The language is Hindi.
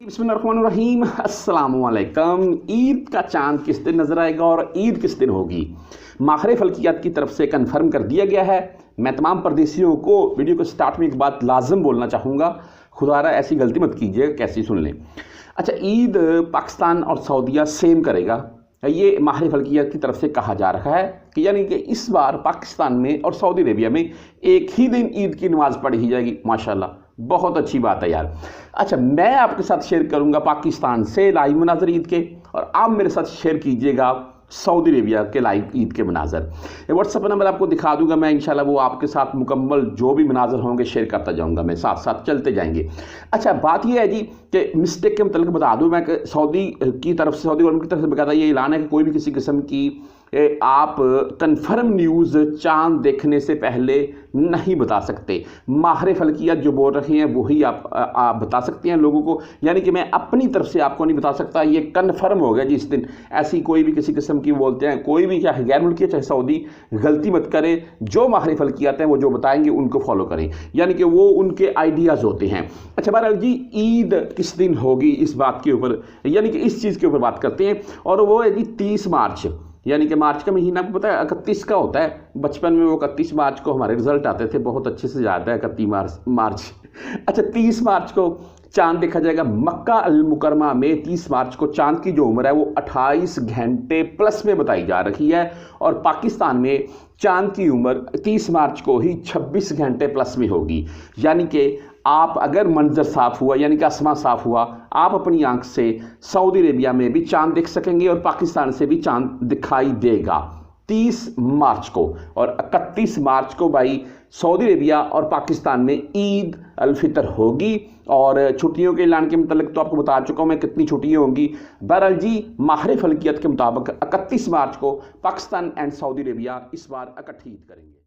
बिस्मिल्लाहिर्रहमानिर्रहीम अस्सलाम वालेकुम। ईद का चांद किस दिन नज़र आएगा और ईद किस दिन होगी, माहिर फल्कियात की तरफ से कंफर्म कर दिया गया है। मैं तमाम परदेसियों को वीडियो को स्टार्ट में एक बात लाजम बोलना चाहूँगा, खुदारा ऐसी गलती मत कीजिएगा, कैसी सुन लें। अच्छा, ईद पाकिस्तान और सऊदीया सेम करेगा, ये माहिर फल्कियात की तरफ से कहा जा रहा है कि यानी कि इस बार पाकिस्तान में और सऊदी अरेबिया में एक ही दिन ईद की नमाज़ पढ़ी ही जाएगी। माशाल्लाह, बहुत अच्छी बात है यार। अच्छा, मैं आपके साथ शेयर करूंगा पाकिस्तान से लाइव मनाजर ईद के, और आप मेरे साथ शेयर कीजिएगा सऊदी अरेबिया के लाइव ईद के मनाजर। व्हाट्सएप नंबर आपको दिखा दूंगा मैं, इंशाल्लाह वो आपके साथ मुकम्मल जो भी मनाजर होंगे शेयर करता जाऊंगा, मैं साथ साथ चलते जाएंगे। अच्छा, बात यह है जी कि मिस्टेक के मतलब बता दूं मैं कि सऊदी की तरफ से, सऊदी गवर्नमेंट की तरफ से बकायदा ये ऐलान है कि कोई भी किसी किस्म की आप कन्फर्म न्यूज़ चांद देखने से पहले नहीं बता सकते। माहिर फल्कियात जो बोल रहे हैं वही आप बता सकते हैं लोगों को, यानी कि मैं अपनी तरफ से आपको नहीं बता सकता। ये कन्फर्म हो गया जिस दिन ऐसी कोई भी किसी किस्म की बोलते हैं, कोई भी चाहे गैर मुल्की चाहे सऊदी, गलती मत करें। जो माहिर फल्कियात हैं वो जो बताएंगे उनको फॉलो करें, यानी कि वो उनके आइडियाज़ होते हैं। अच्छा बहरहाल जी, ईद किस दिन होगी इस बात के ऊपर, यानी कि इस चीज़ के ऊपर बात करते हैं, और वो है जी 30 मार्च, यानी कि मार्च का महीना आपको पता है 31 का होता है। बचपन में वो 31 मार्च को हमारे रिजल्ट आते थे, बहुत अच्छे से याद है 31 मार्च। अच्छा, 30 मार्च को चांद देखा जाएगा मक्का अल मुकरमा में। 30 मार्च को चांद की जो उम्र है वो 28 घंटे प्लस में बताई जा रही है, और पाकिस्तान में चांद की उम्र 30 मार्च को ही 26 घंटे प्लस में होगी। यानी कि आप अगर मंजर साफ़ हुआ, यानी कि आसमान साफ़ हुआ, आप अपनी आंख से सऊदी अरेबिया में भी चांद देख सकेंगे और पाकिस्तान से भी चांद दिखाई देगा 30 मार्च को। और 31 मार्च को भाई सऊदी अरेबिया और पाकिस्तान में ईद अल फितर होगी। और छुट्टियों के ऐलान के मतलब तो आपको बता चुका हूँ मैं कितनी छुट्टियाँ होंगी। बहरहाल जी, माहिर फल्कियत के मुताबिक 31 मार्च को पाकिस्तान एंड सऊदी अरेबिया इस बार इकट्ठी ईद करेंगे।